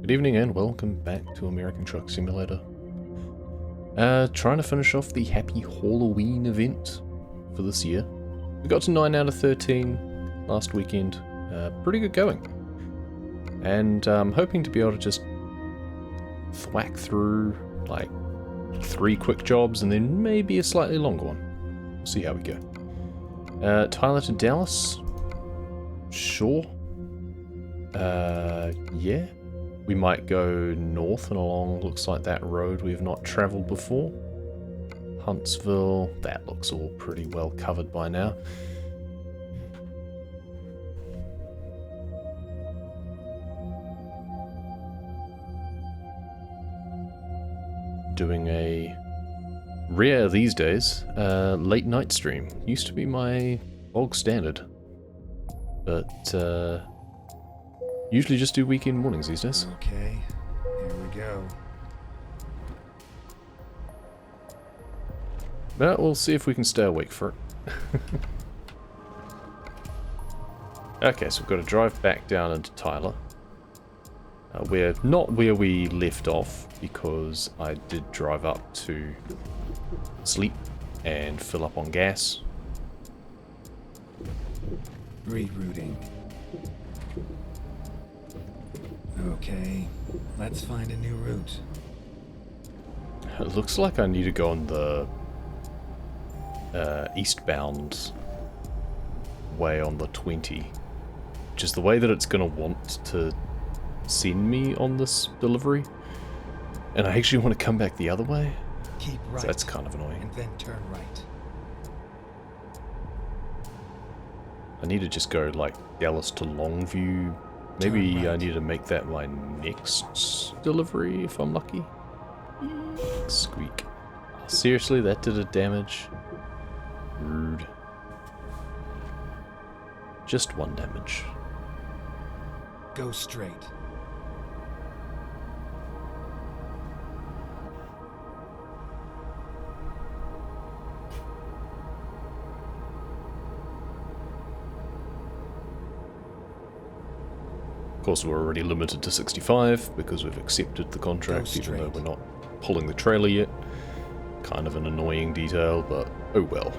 Good evening and welcome back to American Truck Simulator. Trying to finish off the Happy Hauloween event for this year. We got to 9 out of 13 last weekend. Pretty good going. And I'm hoping to be able to just thwack through like 3 quick jobs and then maybe a slightly longer one. We'll see how we go. Tyler to Dallas? Sure. Yeah. We might go north and along, looks like that road we have not travelled before. Huntsville, that looks all pretty well covered by now. Doing a rare these days, late night stream. Used to be my bog standard, but usually just do weekend mornings these days. Okay, here we go. But we'll see if we can stay awake for it. Okay, so we've got to drive back down into Tyler. We're not where we left off because I did drive up to sleep and fill up on gas. Rerouting. Okay, let's find a new route. It looks like I need to go on the eastbound way on the 20, which is the way that it's going to want to send me on this delivery. And I actually want to come back the other way. Keep right. So that's kind of annoying. And then turn right. I need to just go like Dallas to Longview. Maybe Turn right. I need to make that my next delivery if I'm lucky. Squeak. Seriously, that did a damage? Rude. Just 1 damage. Go straight. Of course, we're already limited to 65 because we've accepted the contract, even though we're not pulling the trailer yet. Kind of an annoying detail, but oh well.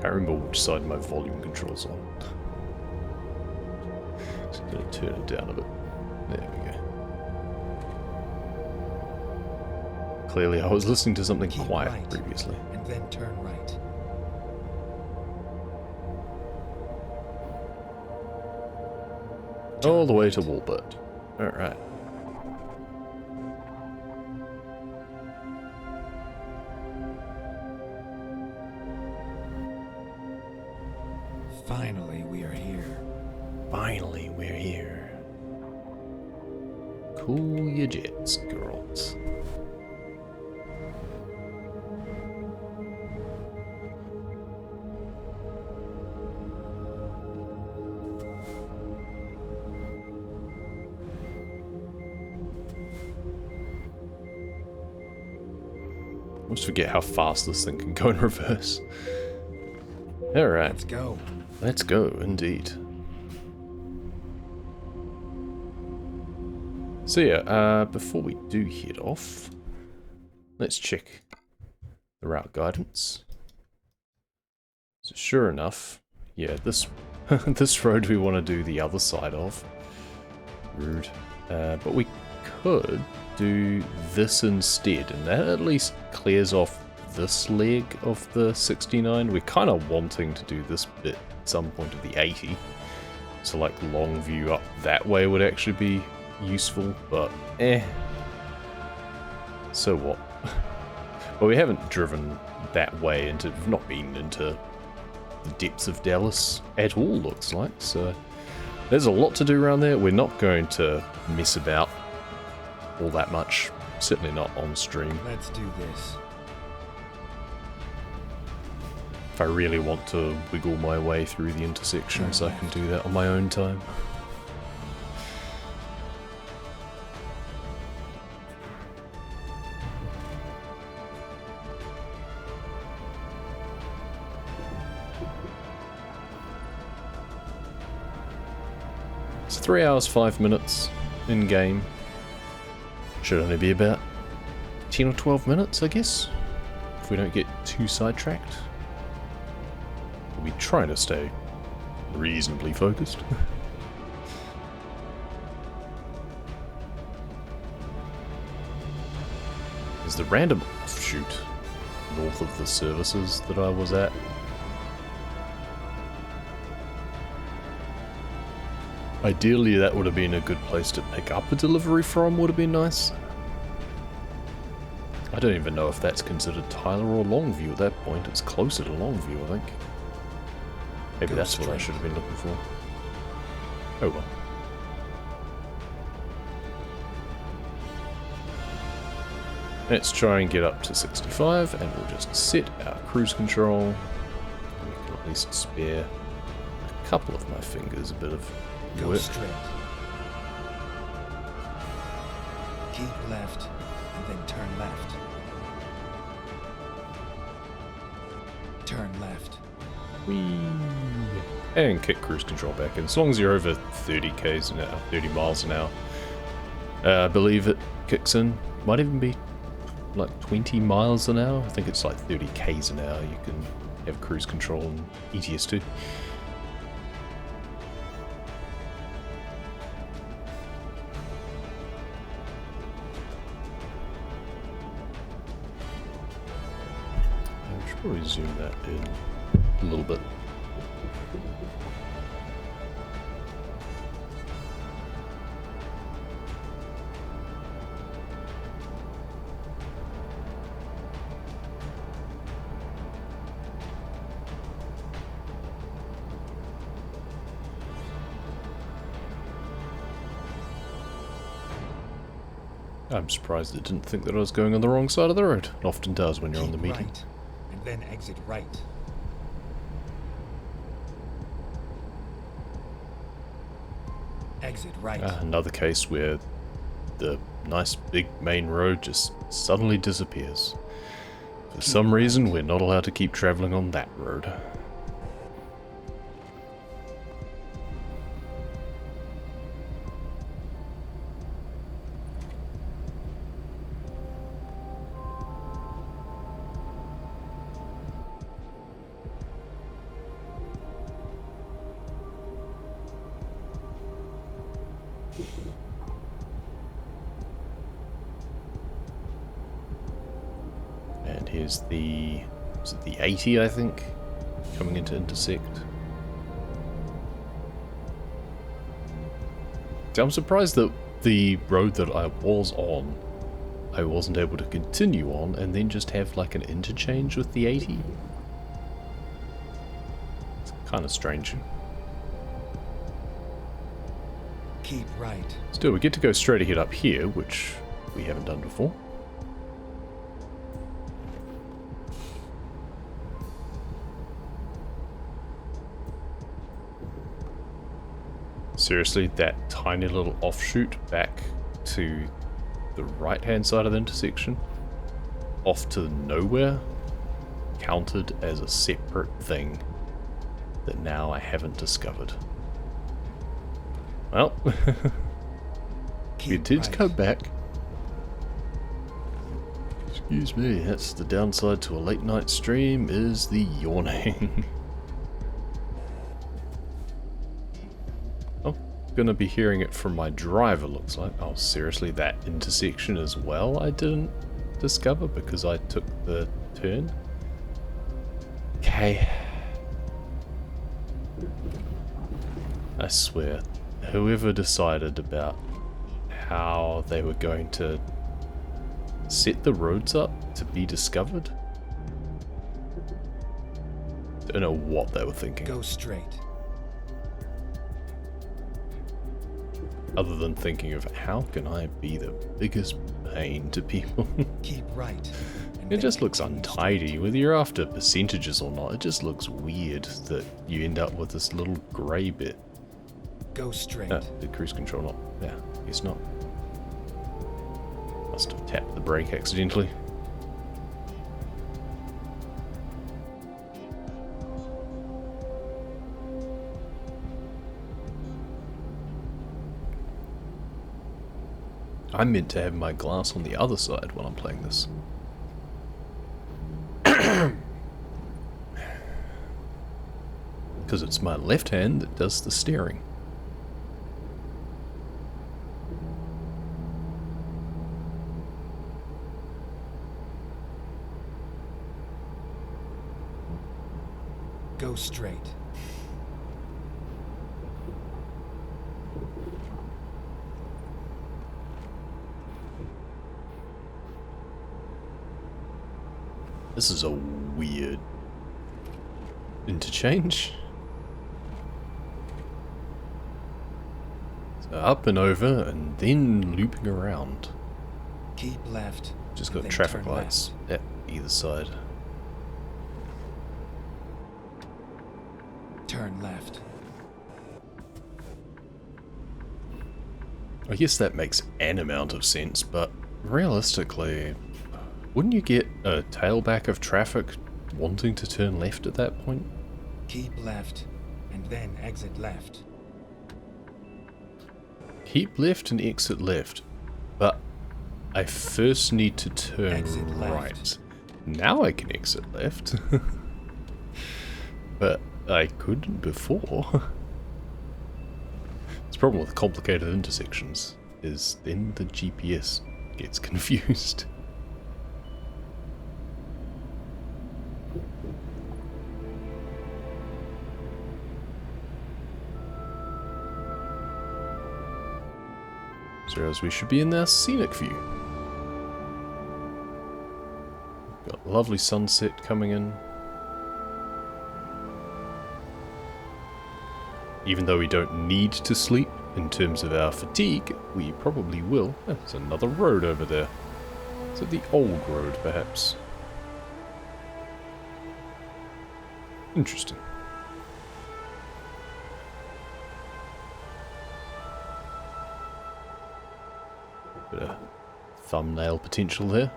Can't remember which side my volume control's on. Just gonna turn it down a bit. There we go. Clearly, I was listening to something Keep quiet right, previously. And then turn right. All the way to Walbert. Alright. Finally, we are here. Finally, we're here. Cool your jets, girls. I almost forget how fast this thing can go in reverse. Alright. Let's go. Let's go, indeed. So yeah, before we do head off, let's check the route guidance. So sure enough, yeah, this this road we want to do the other side of. Rude. But we could do this instead, and that at least clears off this leg of the 69. We're kind of wanting to do this bit at some point of the 80. So like long view up that way would actually be useful, but so what? Well, we haven't driven that way into, we've not been into the depths of Dallas at all, looks like, so there's a lot to do around there. We're not going to mess about all that much, certainly not on stream. Let's do this. If I really want to wiggle my way through the intersections, I can do that on my own time. It's 3 hours, 5 minutes in game. Should only be about 10 or 12 minutes, I guess, if we don't get too sidetracked. We'll be trying to stay reasonably focused. There's the random offshoot north of the services that I was at. Ideally, that would have been a good place to pick up a delivery from, would have been nice. I don't even know if that's considered Tyler or Longview at that point. It's closer to Longview, I think. Maybe that's what I should have been looking for. Oh well. Let's try and get up to 65, and we'll just set our cruise control. We can at least spare a couple of my fingers a bit of Go work. straight. Keep left, and then turn left. Turn left. Whee! And kick cruise control back in. As long as you're over 30 k's an hour, 30 miles an hour. I believe it kicks in. Might even be like 20 miles an hour. I think it's like 30 k's an hour. You can have cruise control in ETS2. I should probably zoom that in a little bit. I'm surprised it didn't think that I was going on the wrong side of the road. It often does when you're on the Keep median. right, and then exit right. Exit right. Another case where the nice big main road just suddenly disappears. For some reason, we're not allowed to keep traveling on that road. And here's the, is it the 80, I think, coming into intersect. See, I'm surprised that the road that I was on, I wasn't able to continue on and then just have like an interchange with the 80. It's kind of strange. Keep right. Still, we get to go straight ahead up here, which we haven't done before. Seriously, that tiny little offshoot back to the right-hand side of the intersection, off to nowhere, counted as a separate thing that now I haven't discovered. Well, we did go back. Excuse me, that's the downside to a late night stream, is the yawning. Oh, gonna be hearing it from my driver, looks like. Oh, seriously, that intersection as well I didn't discover because I took the turn? Okay. I swear, whoever decided about how they were going to set the roads up to be discovered, don't know what they were thinking. Go straight. Other than thinking of how can I be the biggest pain to people. Keep right. It just looks untidy, whether you're after percentages or not. It just looks weird that you end up with this little grey bit. Go straight. The cruise control not. Yeah, guess not. Must have tapped the brake accidentally. I'm meant to have my glass on the other side while I'm playing this. Because it's my left hand that does the steering. Go straight. This is a weird interchange. So up and over and then looping around. Keep left. Just and got then traffic turn lights at either side. Turn left. I guess that makes an amount of sense, but realistically, wouldn't you get a tailback of traffic wanting to turn left at that point? Keep left, and then exit left. Keep left and exit left, but I first need to turn Exit left. right. Now I can exit left. But I couldn't before. The problem with complicated intersections is then the GPS gets confused. So as we should be in our scenic view. Got a lovely sunset coming in. Even though we don't need to sleep in terms of our fatigue, we probably will. Oh, there's another road over there. Is it the old road, perhaps? Interesting. Bit of thumbnail potential there.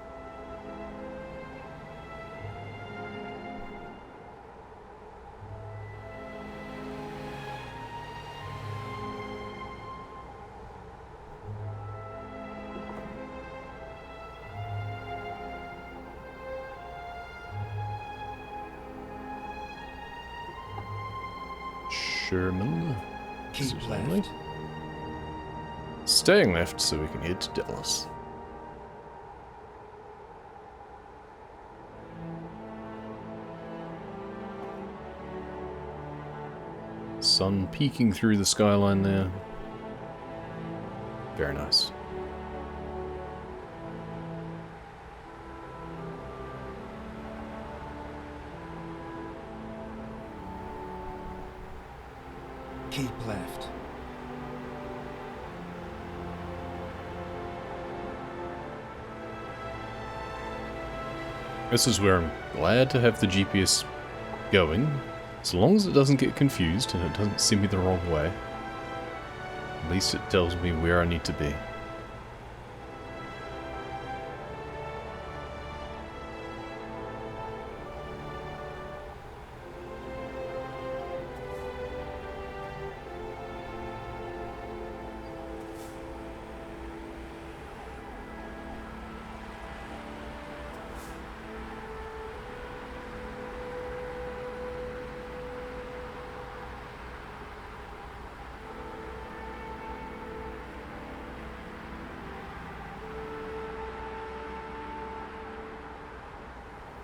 Sherman. Keep Certainly. left. Staying left so we can head to Dallas. Sun peeking through the skyline there. Very nice. Keep left. This is where I'm glad to have the GPS going, as long as it doesn't get confused and it doesn't send me the wrong way. At least it tells me where I need to be.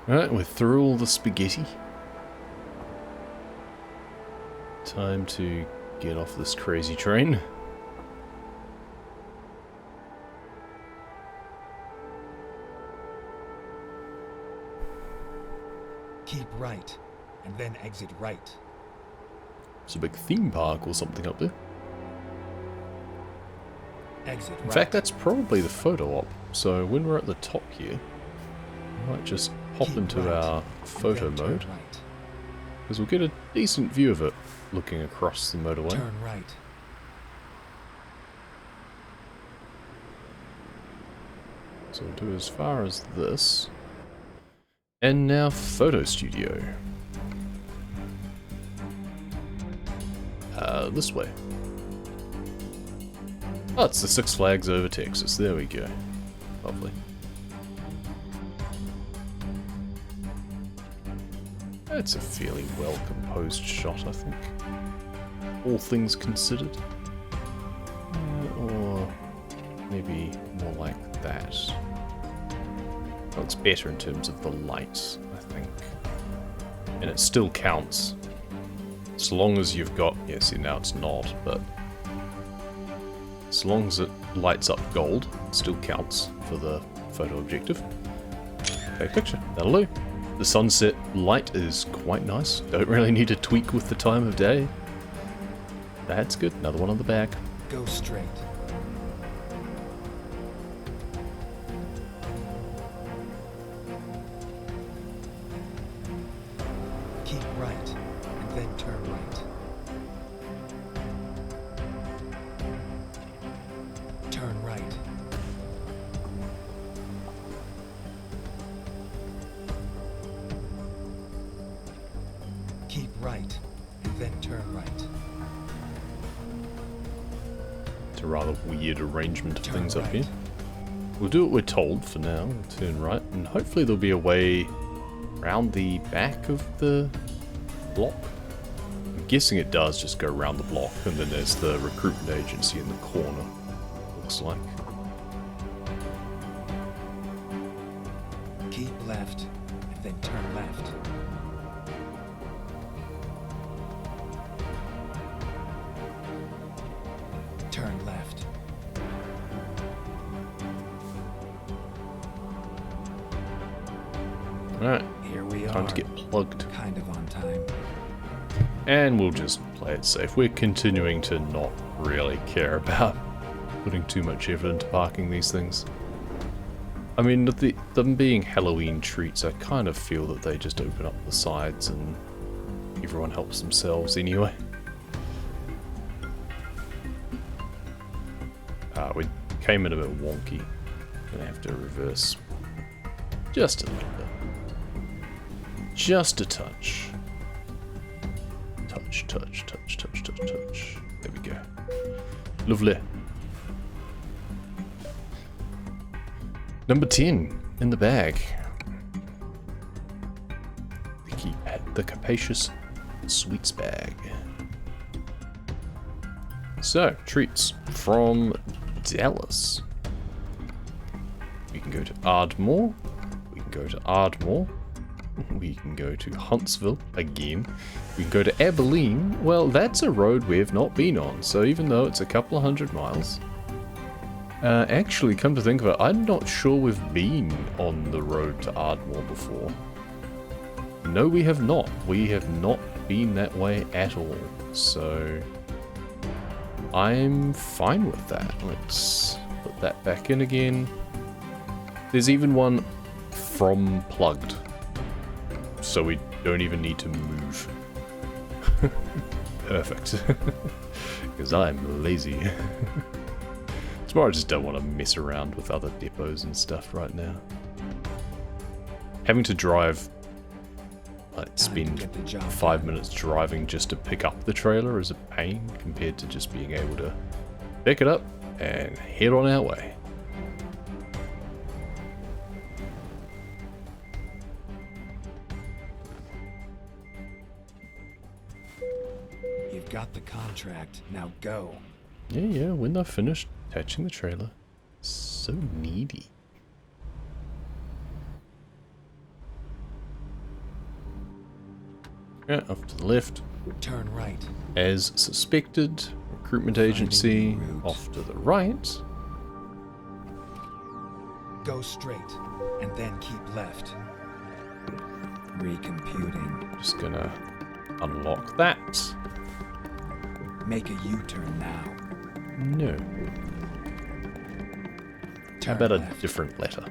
Right, we're through all the spaghetti. Time to get off this crazy train. Keep right, and then exit right. It's a big theme park or something up there. Exit right. In fact, that's probably the photo op. So when we're at the top here, we might just hop Keep into right, our and photo then turn mode, right. because we'll get a decent view of it looking across the motorway. Turn right. So we'll do as far as this. And now photo studio. This way. Oh, it's the Six Flags over Texas. There we go. Lovely. It's a fairly well composed shot, I think. All things considered. Or maybe more like that. Looks better in terms of the light, I think. And it still counts. As long as you've got... Yeah, see, now it's not, but... As long as it lights up gold, it still counts for the photo objective. Okay, picture. That'll do. The sunset light is quite nice. Don't really need to tweak with the time of day. That's good. Another one on the back. Go straight. Keep right, and then turn right. Turn right. Keep right, and then turn right. It's a rather weird arrangement of Turn things up right. here. We'll do what we're told for now. We'll turn right, and hopefully there'll be a way around the back of the block. I'm guessing it does just go around the block, and then there's the recruitment agency in the corner, looks like. Keep left, and then turn left. Turn left. Alright, Here we are. time to get plugged. Kind of on time. And we'll just play it safe. We're continuing to not really care about putting too much effort into parking these things. I mean, with them being Halloween treats, I kind of feel that they just open up the sides and everyone helps themselves anyway. We came in a bit wonky. Gonna have to reverse just a little bit. Just a touch. Touch, touch, touch, touch, touch, touch. There we go. Lovely. Number 10 in the bag. The capacious sweets bag. So, treats from Dallas. We can go to Ardmore. We can go to Ardmore. We can go to Huntsville again. We can go to Abilene. Well, that's a road we've not been on, so even though it's a couple of 100 miles. Actually, come to think of it, I'm not sure we've been on the road to Ardmore before. No, we have not. We have not been that way at all, so I'm fine with that. Let's put that back in again. There's even one from plugged, so we don't even need to move. Perfect. Because I'm lazy. Tomorrow I just don't want to mess around with other depots and stuff right now. Having to drive, like, spend 5 minutes driving just to pick up the trailer is a pain compared to just being able to pick it up and head on our way. You've got the contract. Now go. Yeah, when they're finished attaching the trailer. So needy. Yeah, off to the left. Turn right. As suspected, recruitment agency. Off to the right. Go straight, and then keep left. Recomputing. Just gonna unlock that. Make a U-turn now. No. How Turn about a left. different letter?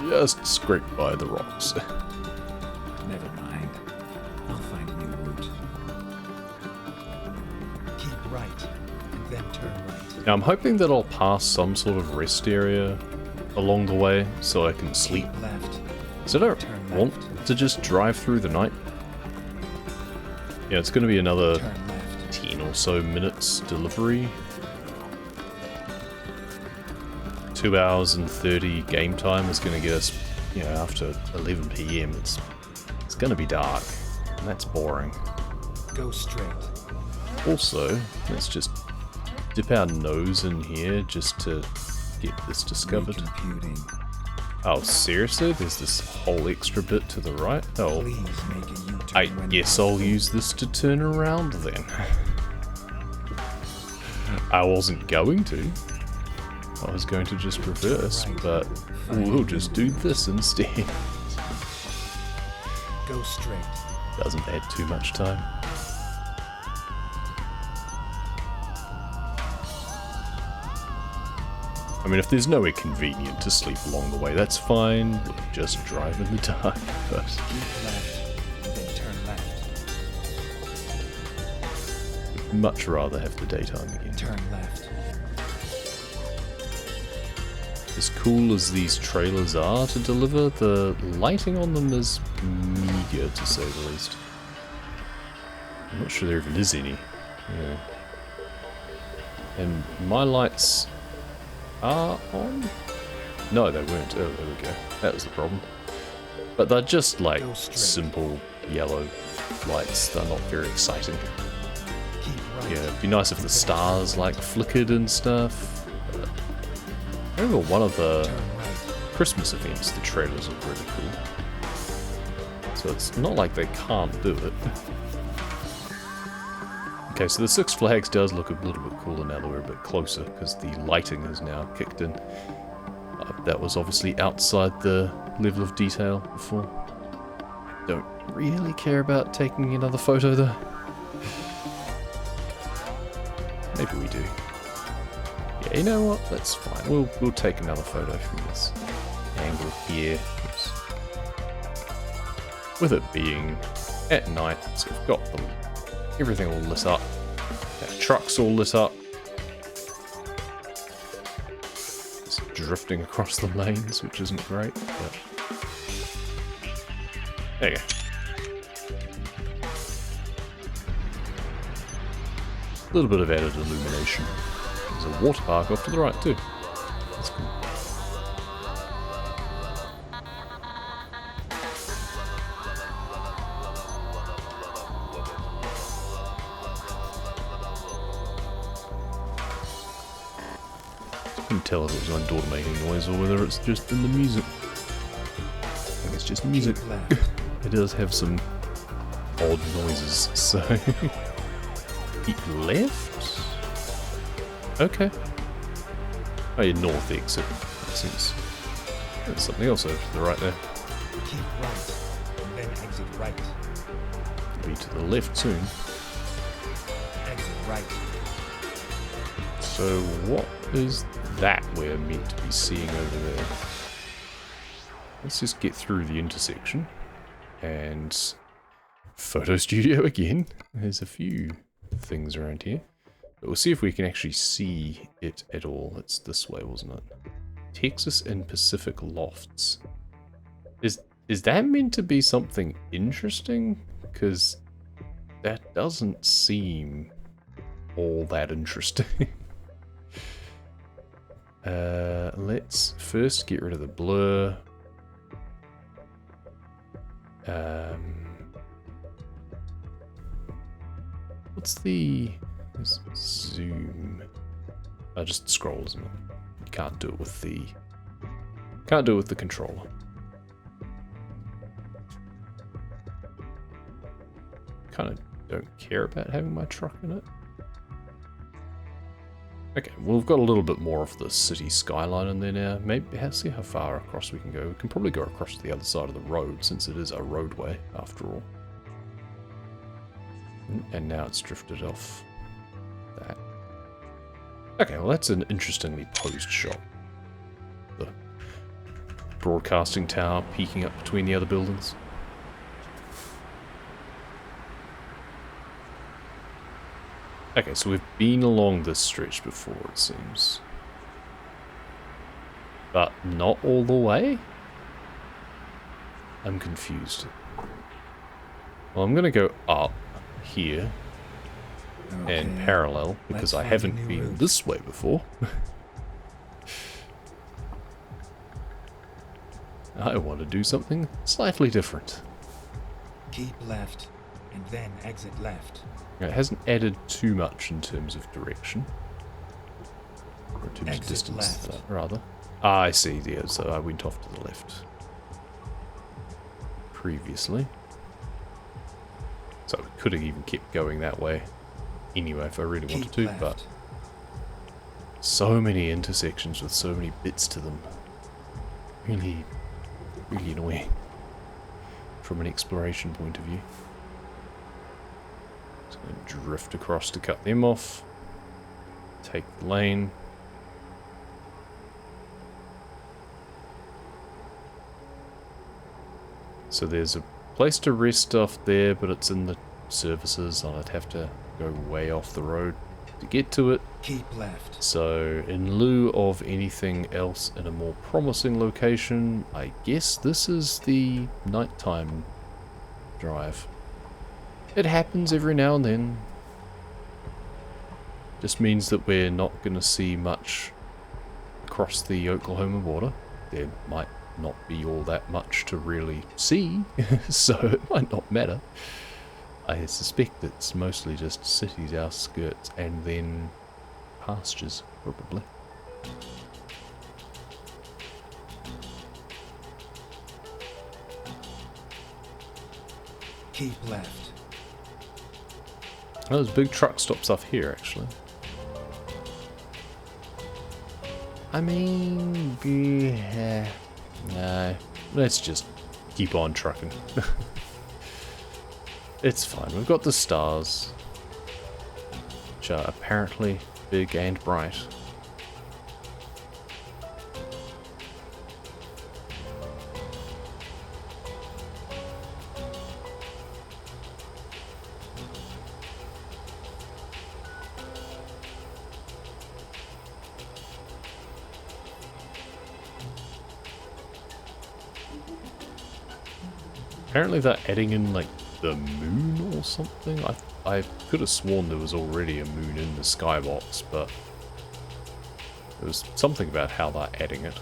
Just scrape by the rocks. Never mind. I'll find a new route. Keep right, and then turn right. Now I'm hoping that I'll pass some sort of rest area along the way so I can sleep. Keep left. So I don't Turn want left. to just drive through the night. Yeah, it's going to be another Turn left. 10 or so minutes delivery. 2 hours and 30 game time is going to get us, you know, after 11 PM. It's going to be dark, and that's boring. Go straight. Also, let's just dip our nose in here just to get this discovered. Recomputing. Oh, seriously? There's this whole extra bit to the right? Oh, Please make a U-turn I when guess I'll use this to turn around then. I wasn't going to. I was going to just reverse, but we'll just do this instead. Go straight. Doesn't add too much time. I mean, if there's nowhere convenient to sleep along the way, that's fine. We'll just drive in the dark, but... Keep left, then turn left. I'd much rather have the daytime again. Turn left. As cool as these trailers are to deliver, the lighting on them is meager, to say the least. I'm not sure there even is any. Yeah. And my lights... are on? No, they weren't. Oh, there we go. That was the problem. But they're just like simple yellow lights. They're not very exciting. Keep right. Yeah, it'd be nice if the stars like flickered and stuff. I remember one of the Turn right. Christmas events, the trailers look really cool. So it's not like they can't do it. Okay, so the Six Flags does look a little bit cooler now that we're a bit closer, because the lighting is now kicked in. That was obviously outside the level of detail before. Don't really care about taking another photo though. Maybe we do. Yeah, you know what? That's fine. We'll take another photo from this angle here. Oops. With it being at night, so we've got them. Everything all lit up. Our truck's all lit up. It's drifting across the lanes, which isn't great, but... There you go. A little bit of added illumination. There's a water park off to the right too. That's cool. Couldn't tell if it was my daughter making noise or whether it's just in the music. I think it's just music. Keep left. It does have some odd noises, so... Keep left? Okay. Oh, yeah, north exit. Makes sense. There's something else over to the right there. Keep right, and then exit right. Be to the left soon. Exit right. So what is that we're meant to be seeing over there? Let's just get through the intersection. And photo studio again. There's a few things around here. But we'll see if we can actually see it at all. It's this way, wasn't it? Texas and Pacific Lofts. Is that meant to be something interesting? Because that doesn't seem all that interesting. Let's first get rid of the blur. What's the zoom? Just scroll, isn't it? You can't do it with the controller. Kind of don't care about having my truck in it. Okay, well, we've got a little bit more of the city skyline in there now. Maybe let's see how far across we can go. We can probably go across to the other side of the road, since it is a roadway, after all. And now it's drifted off that. Okay, well, that's an interestingly posed shot. The broadcasting tower peeking up between the other buildings. Okay, so we've been along this stretch before, it seems. But not all the way? I'm confused. Well, I'm gonna go up here Okay. and parallel, because Let's I find a haven't new been route. this way before. I want to do something slightly different. Keep left, and then exit left. It hasn't added too much in terms of direction. Or in terms of Exit distance, left. rather. Ah, I see, yeah, so I went off to the left. Previously. So I could have even kept going that way. Anyway, if I really wanted Keep to, left. but... So many intersections with so many bits to them. Really, really annoying. From an exploration point of view. Just going to drift across to cut them off. Take the lane. So there's a place to rest stuff there, but it's in the services, and I'd have to go way off the road to get to it. Keep left. So in lieu of anything else in a more promising location, I guess this is the nighttime drive. It happens every now and then. Just means that we're not going to see much across the Oklahoma border. There might not be all that much to really see, so it might not matter. I suspect it's mostly just cities, outskirts, and then pastures, probably. Keep left. Oh, there's big truck stops off here, actually. I mean, yeah, no, let's just keep on trucking. It's fine, we've got the stars, which are apparently big and bright. Apparently they're adding in, like, the moon or something. I could have sworn there was already a moon in the skybox, but there was something about how they're adding it.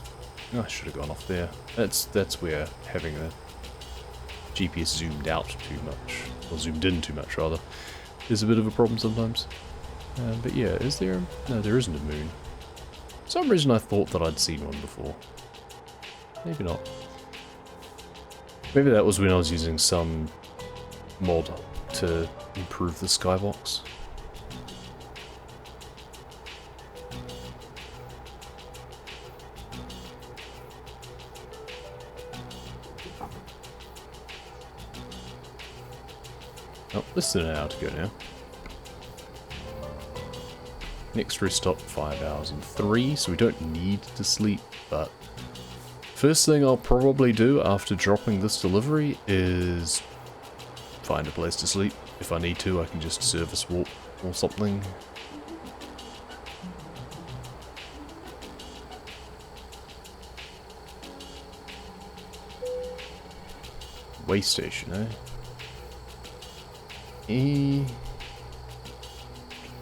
I should have gone off there. That's where having the GPS zoomed out too much, or zoomed in too much rather, is a bit of a problem sometimes. But yeah, is there? No, there isn't a moon. For some reason I thought that I'd seen one before. Maybe not. Maybe that was when I was using some mod to improve the skybox. Oh, less than an hour to go now. Next rest stop, 5 hours and 3, so we don't need to sleep, but first thing I'll probably do after dropping this delivery is find a place to sleep. If I need to, I can just service walk or something. Way station, eh?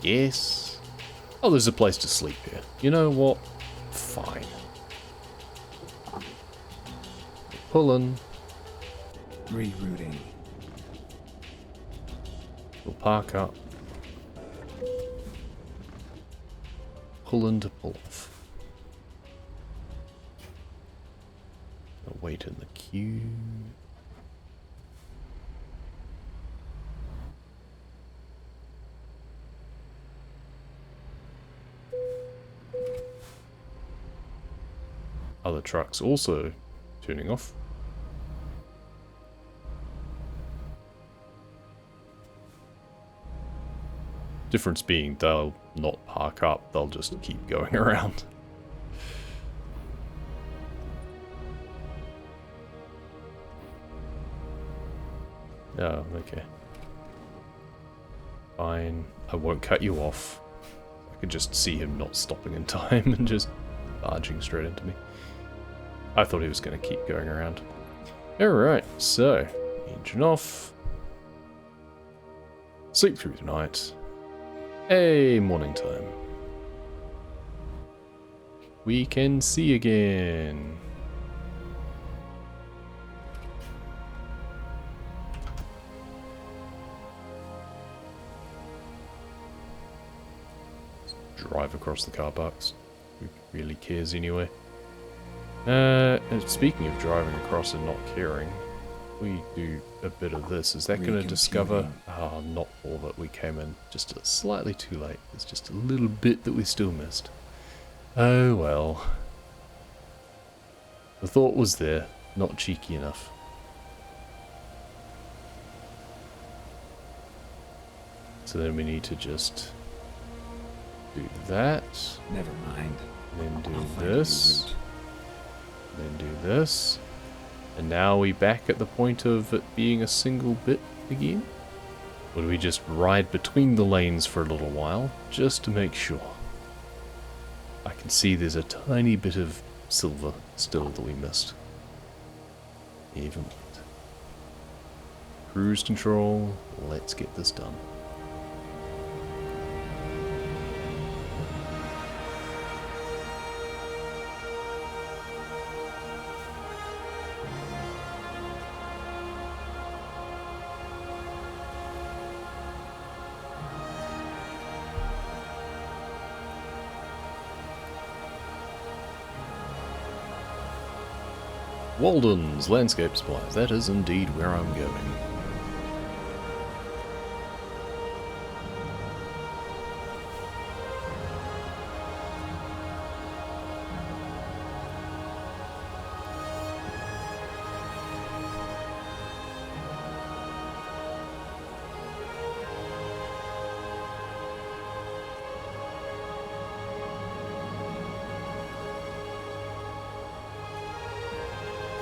Yes. Oh, there's a place to sleep here. You know what? Fine. Pulling. Rerouting. We'll park up. Pull in to pull off. I'll wait in the queue. Other trucks also turning off. Difference being they'll not park up, they'll just keep going around. Oh, okay. Fine. I won't cut you off. I could just see him not stopping in time and just barging straight into me. I thought he was going to keep going around. Alright, so, engine off. Sleep through the night. Hey, morning time. We can see again. Drive across the car parks. Who really cares anyway? And speaking of driving across and not caring, we do a bit of this. Is that going to discover? Ah, not all that we came in just slightly too late. There's just a little bit that we still missed. Oh well. The thought was there, not cheeky enough. So then we need to just do that. Never mind. Then do this. Then do this. And now we back at the point of it being a single bit again? Or do we just ride between the lanes for a little while, just to make sure? I can see there's a tiny bit of silver still that we missed. Even with cruise control, let's get this done. Walden's Landscape Supply. That is indeed where I'm going.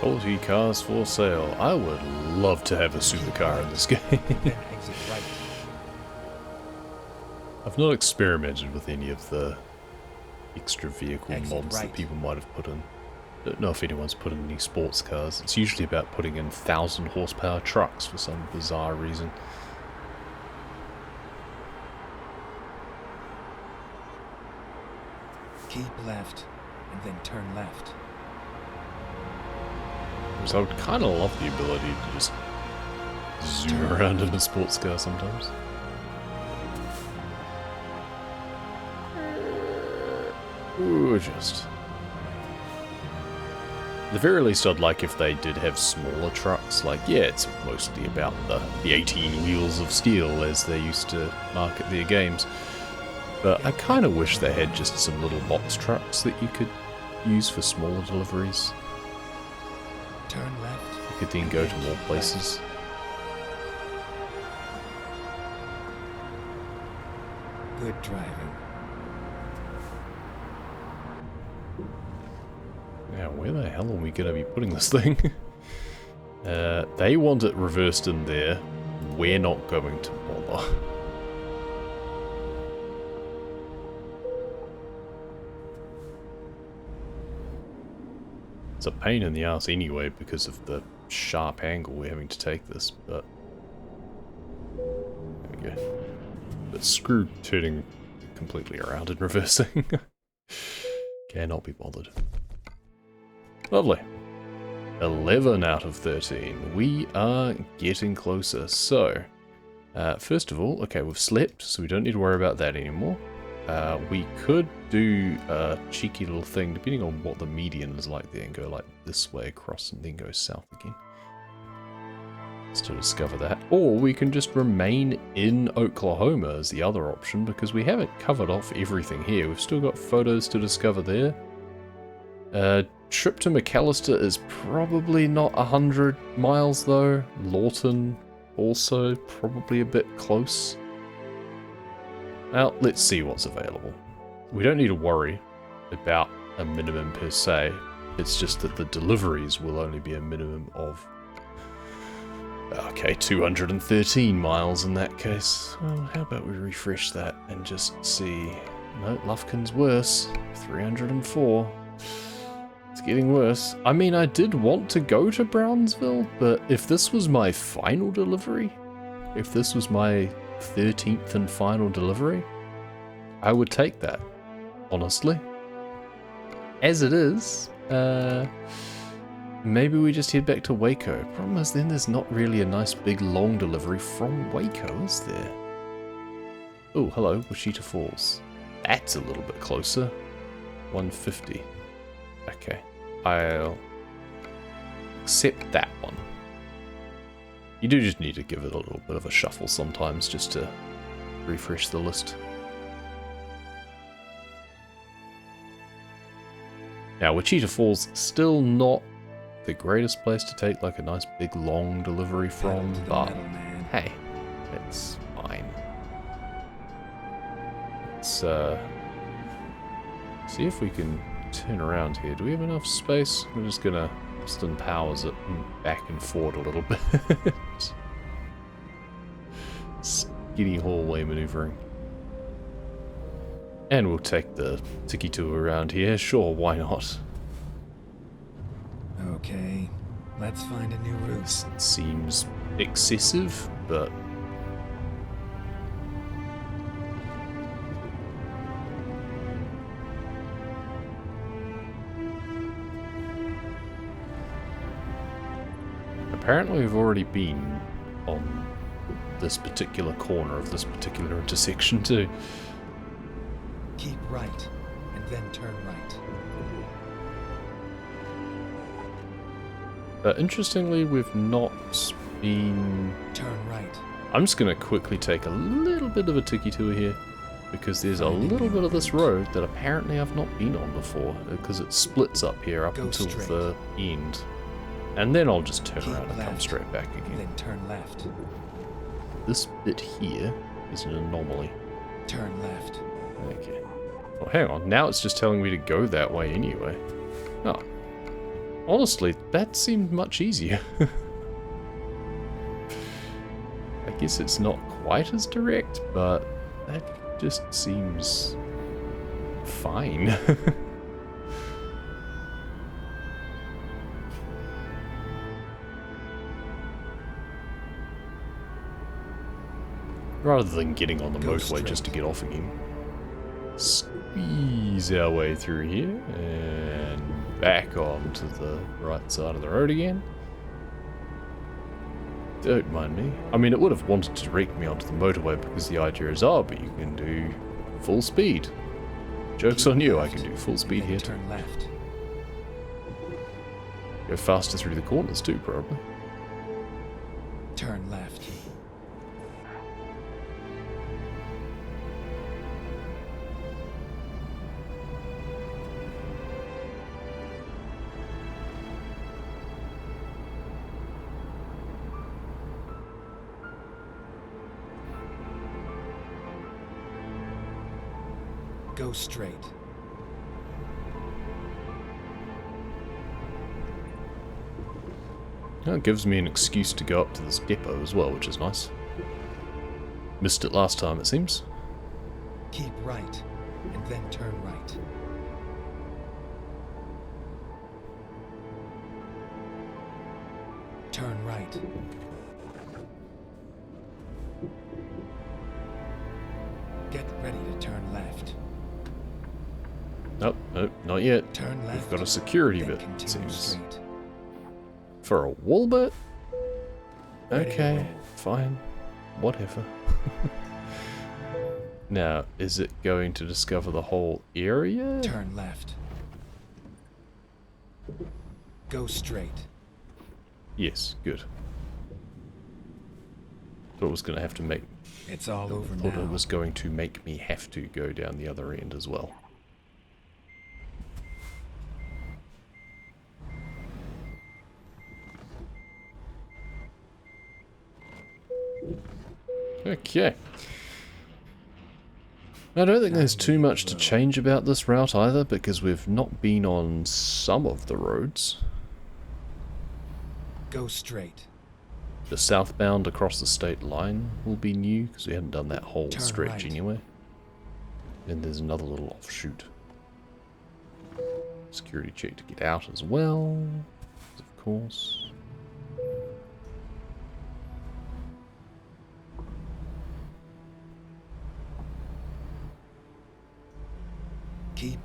Quality cars for sale. I would love to have a supercar in this game. I've not experimented with any of the extra vehicle mods that people might have put in. Don't know if anyone's put in any sports cars. It's usually about putting in 1,000 horsepower trucks for some bizarre reason. Keep left, and then turn left. So I would kind of love the ability to just zoom around in a sports car sometimes. Ooh, just... At the very least, I'd like if they did have smaller trucks. Like, yeah, it's mostly about the 18 wheels of steel as they used to market their games. But I kind of wish they had just some little box trucks that you could use for smaller deliveries. Turn left. You could then go to more places. Good driving. Now, where the hell are we going to be putting this thing? They want it reversed in there. We're not going to bother. It's a pain in the ass anyway because of the sharp angle we're having to take this, but... There we go. But screw turning completely around and reversing. Cannot be bothered. Lovely. 11 out of 13. We are getting closer. So, first of all, okay, we've slept, so we don't need to worry about that anymore. We could do a cheeky little thing, depending on what the median is like there, and go like this way across and then go south again. Just to discover that. Or we can just remain in Oklahoma as the other option, because we haven't covered off everything here. We've still got photos to discover there. Trip to McAllister is probably not 100 miles though. Lawton also probably a bit close. Well, let's see what's available. We don't need to worry about a minimum per se. It's just that the deliveries will only be a minimum of... Okay, 213 miles in that case. Well, how about we refresh that and just see... No, Lufkin's worse. 304. It's getting worse. I mean, I did want to go to Brownsville, but if this was my final delivery, if this was my 13th and final delivery. I would take that, honestly. As it is, maybe we just head back to Waco. Problem is then there's not really a nice big long delivery from Waco, is there? Oh, hello, Wichita Falls. That's a little bit closer. 150. Okay, I'll accept that one. You do just need to give it a little bit of a shuffle sometimes just to refresh the list. Now, Wichita Falls, still not the greatest place to take like a nice big long delivery from, but hey, it's fine. Let's see if we can turn around here. Do we have enough space? We're just gonna Austin Powers it back and forward a little bit. Skinny hallway maneuvering. And we'll take the tiki tour around here. Sure, why not? Okay, let's find a new route. It seems excessive, but... apparently we've already been on this particular corner of this particular intersection too. Keep right, and then turn right. Interestingly, we've not been... Turn right. I'm just going to quickly take a little bit of a tiki tour here, because there's a little bit of this road that apparently I've not been on before, because it splits up here up until the end. And then I'll just turn around and come straight back again. Then turn left. This bit here is an anomaly. Turn left. Okay. Well, hang on. Now it's just telling me to go that way anyway. Oh. Honestly, that seemed much easier. I guess it's not quite as direct, but that just seems fine. Rather than getting on the motorway just to get off again. Squeeze our way through here and back onto the right side of the road again. Don't mind me. I mean, it would have wanted to direct me onto the motorway because the idea is, oh, but you can do full speed. Joke's on you, I can do full speed here too. Turn left. Go faster through the corners too, probably. Turn left. Go straight. That gives me an excuse to go up to this depot as well, which is nice. Missed it last time, it seems. Keep right, and then turn right. Turn right. Get ready to turn left. Nope, nope, not yet. Turn left. We've got a security bit, it Continue seems. straight. For a wall bit? Ready to Okay, roll. fine. Whatever. Now, is it going to discover the whole area? Turn left. Go straight. Yes, good. Thought it was going to have to make... It's all over Thought now. it was going to make me have to go down the other end as well. Okay. I don't think there's too much to change about this route either, because we've not been on some of the roads. Go straight. The southbound across the state line will be new, because we haven't done that whole Turn stretch right. anyway. And there's another little offshoot. Security check to get out as well, of course.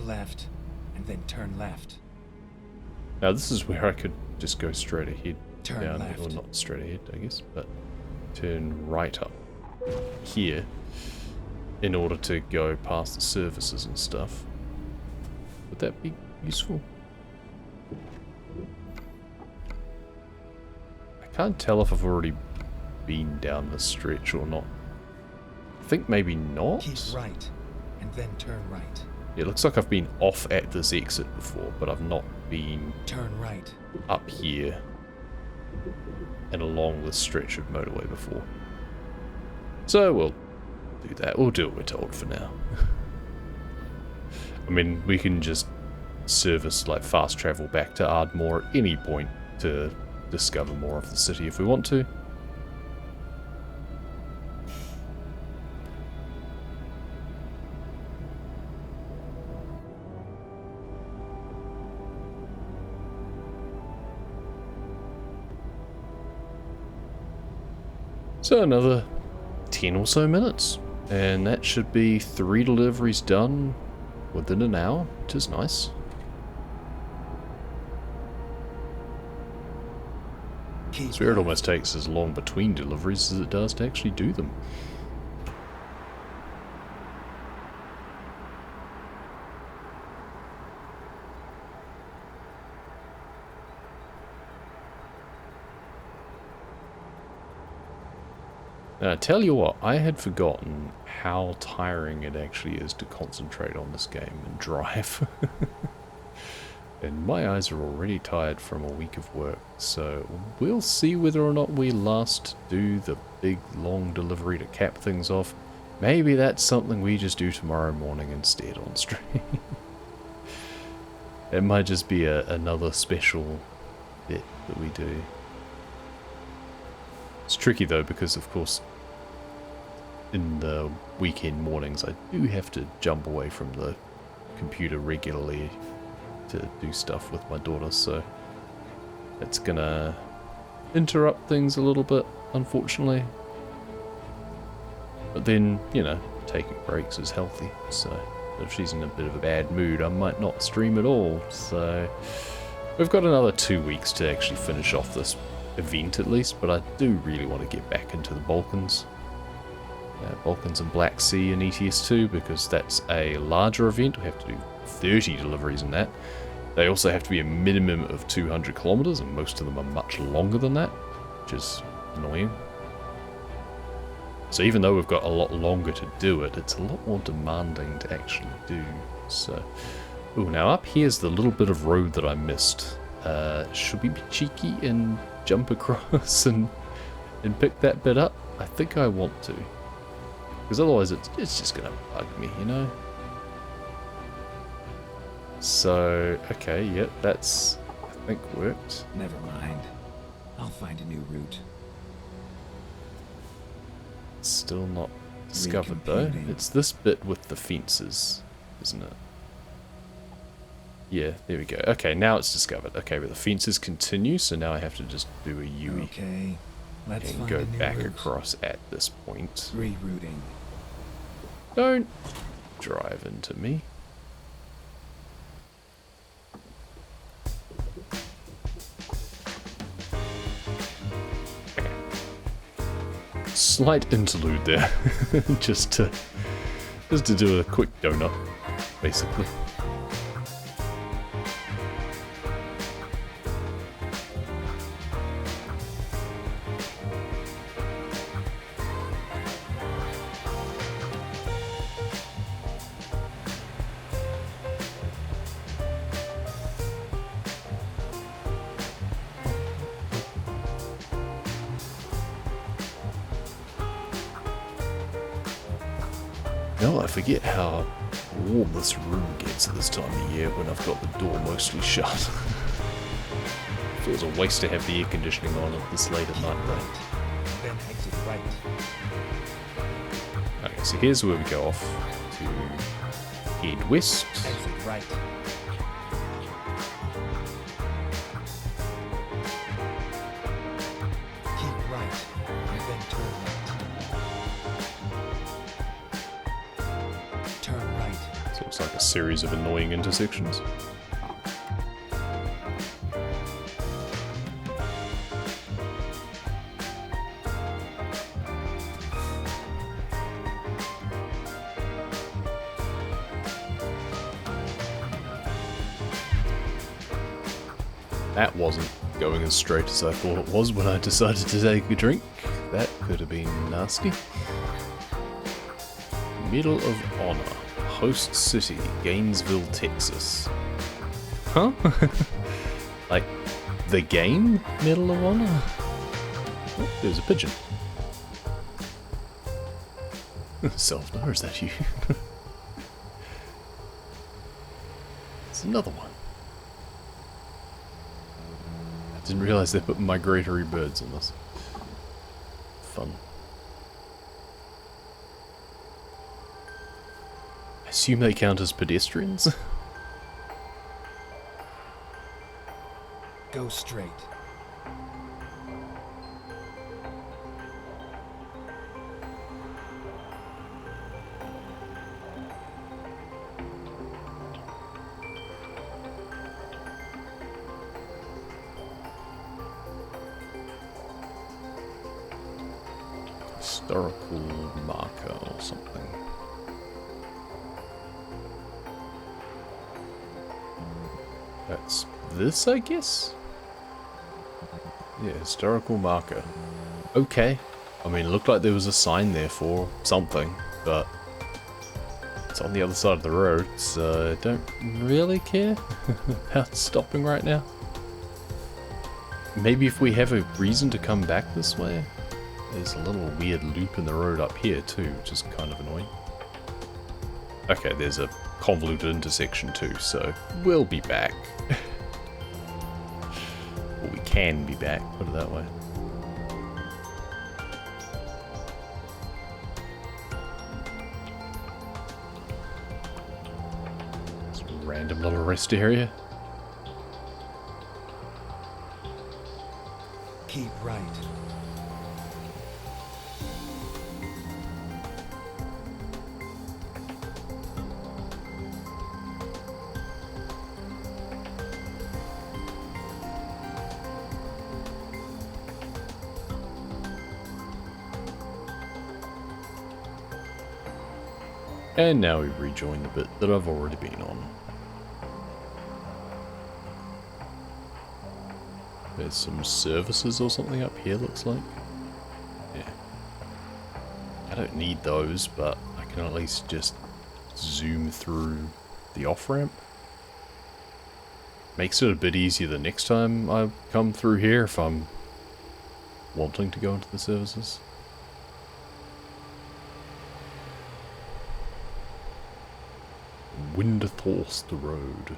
left, and then turn left. Now this is where I could just go straight ahead Turn down, left. or not straight ahead, I guess, but turn right up here in order to go past the services and stuff. Would that be useful? I can't tell if I've already been down this stretch or not. I think maybe not. Keep right, and then turn right. It looks like I've been off at this exit before, but I've not been Turn right. up here and along this stretch of motorway before. So we'll do that. We'll do what we're told for now. I mean, we can just service, like, fast travel back to Ardmore at any point to discover more of the city if we want to. So another 10 or so minutes, and that should be 3 deliveries done within an hour, which is nice. Keep So it left. almost takes as long between deliveries as it does to actually do them. Now, I tell you what, I had forgotten how tiring it actually is to concentrate on this game and drive. And my eyes are already tired from a week of work, so we'll see whether or not we last do the big long delivery to cap things off. Maybe that's something we just do tomorrow morning instead on stream. It might just be another special bit that we do. It's tricky though, because of course in the weekend mornings I do have to jump away from the computer regularly to do stuff with my daughter, so it's gonna interrupt things a little bit, unfortunately. But then, you know, taking breaks is healthy, so if she's in a bit of a bad mood, I might not stream at all. So we've got another 2 weeks to actually finish off this event at least, but I do really want to get back into the Balkans. Balkans and Black Sea and ETS2, because that's a larger event. We have to do 30 deliveries in that. They also have to be a minimum of 200 kilometers, and most of them are much longer than that, which is annoying. So even though we've got a lot longer to do it, it's a lot more demanding to actually do. So, ooh, now up here's the little bit of road that I missed. Should we be cheeky and jump across and pick that bit up? I think I want to, because otherwise it's just gonna bug me, you know. So, okay, yep, that's, I think, worked. Never mind. I'll find a new route. Still not discovered though. Recomputing. It's this bit with the fences, isn't it? Yeah, there we go. Okay, now it's discovered. Okay, but the fences continue, so now I have to just do a UE Okay, let's and find go a new back route. across at this point. Rerouting. Don't drive into me. Slight interlude there, just to do a quick donut, basically. No, I forget how warm this room gets at this time of year when I've got the door mostly shut. Feels a waste to have the air conditioning on at this late at Keep night though. right, then exit right. Okay, so here's where we go off to head west. Exit right. Keep right, and then turn right. Turn right. So looks like a series of annoying intersections. That wasn't going as straight as I thought it was when I decided to take a drink. That could have been nasty. Medal of Honor. Host City, Gainesville, Texas. Huh? Like, the game? Medal of Honor? Oh, there's a pigeon. Self-know, is that you? It's another one. I didn't realize they put migratory birds in this. Fun. I assume they count as pedestrians? Go straight. Historical marker or something. That's this, I guess? Yeah, historical marker. Okay. I mean, it looked like there was a sign there for something, but it's on the other side of the road, so I don't really care about stopping right now. Maybe if we have a reason to come back this way. There's a little weird loop in the road up here too, which is kind of annoying. Okay, there's a convoluted intersection too, so we'll be back. Well, we can be back, put it that way. It's a random little rest area. Keep right. And now we rejoin the bit that I've already been on. There's some services or something up here, looks like. Yeah. I don't need those, but I can at least just zoom through the off-ramp. Makes it a bit easier the next time I come through here if I'm wanting to go into the services. Windthorst Road.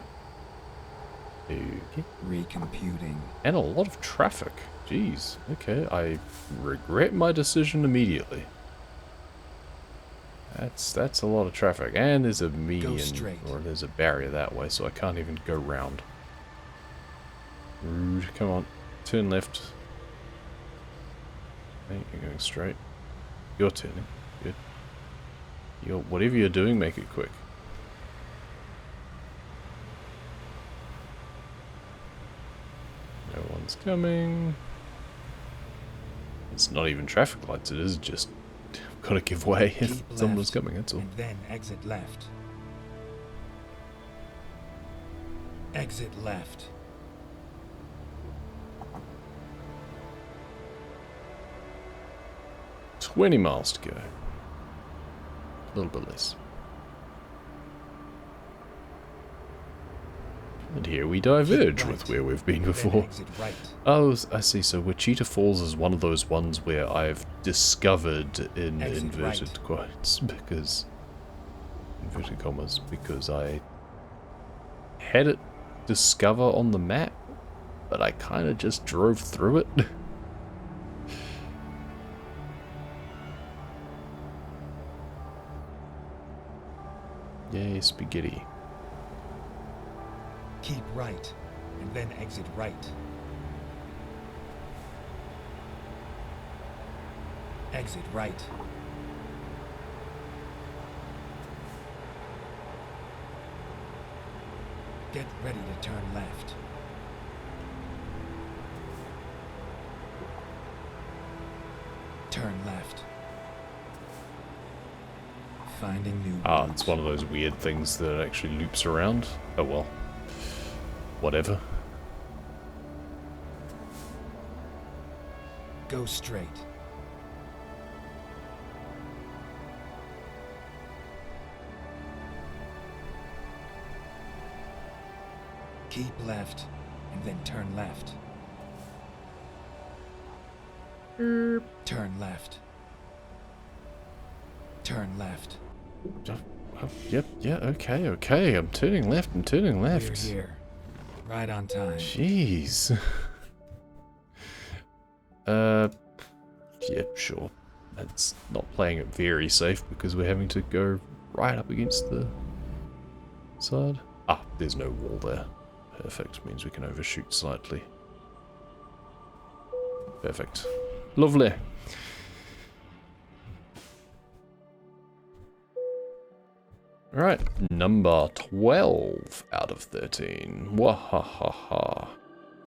Okay. Recomputing. And a lot of traffic. Jeez. Okay, I regret my decision immediately. That's a lot of traffic. And there's a median, or there's a barrier that way, so I can't even go round. Rude. Come on. Turn left. Okay, you're going straight. You're turning. Good. Whatever you're doing, make it quick. No one's coming. It's not even traffic lights, it is just gotta give way if someone's coming, that's all. And then exit left. Exit left. $20 miles to go. A little bit less. And here we diverge with where we've been before. Oh, I see. So Wichita Falls is one of those ones where I've discovered in inverted quotes, because inverted commas, because I had it discover on the map, but I kind of just drove through it. Yay, spaghetti. Keep right, and then exit right. Exit right. Get ready to turn left. Turn left. Finding new route. It's one of those weird things that actually loops around. Oh well. Whatever. Go straight. Keep left, and then turn left. Turn left. Turn left. Yep, yeah, okay. I'm turning left, We're here. Right on time. Jeez. Yep, sure. It's not playing it very safe because we're having to go right up against the side. Ah, there's no wall there. Perfect, means we can overshoot slightly. Perfect. Lovely. Alright, number 12 out of 13. Wahahaha.